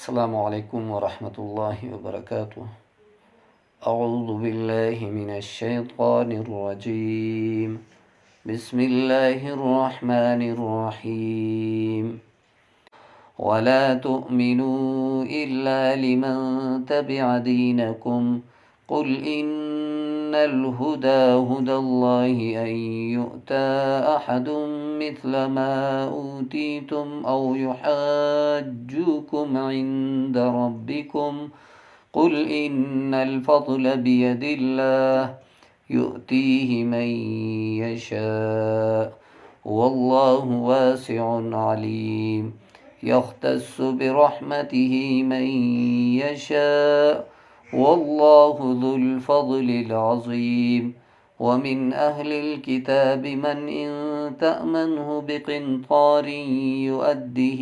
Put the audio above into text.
السلام عليكم ورحمة الله وبركاته. أعوذ بالله من الشيطان الرجيم. بسم الله الرحمن الرحيم. ولا تؤمنوا إلا لمن تبع دينكم قل إن الهدى هدى الله أن يؤتى أحد مثل ما أوتيتم أو يحاجوكم عند ربكم قل إن الفضل بيد الله يؤتيه من يشاء والله واسع عليم يختص برحمته من يشاء والله ذو الفضل العظيم. ومن أهل الكتاب من إن تأمنه بقنطار يؤده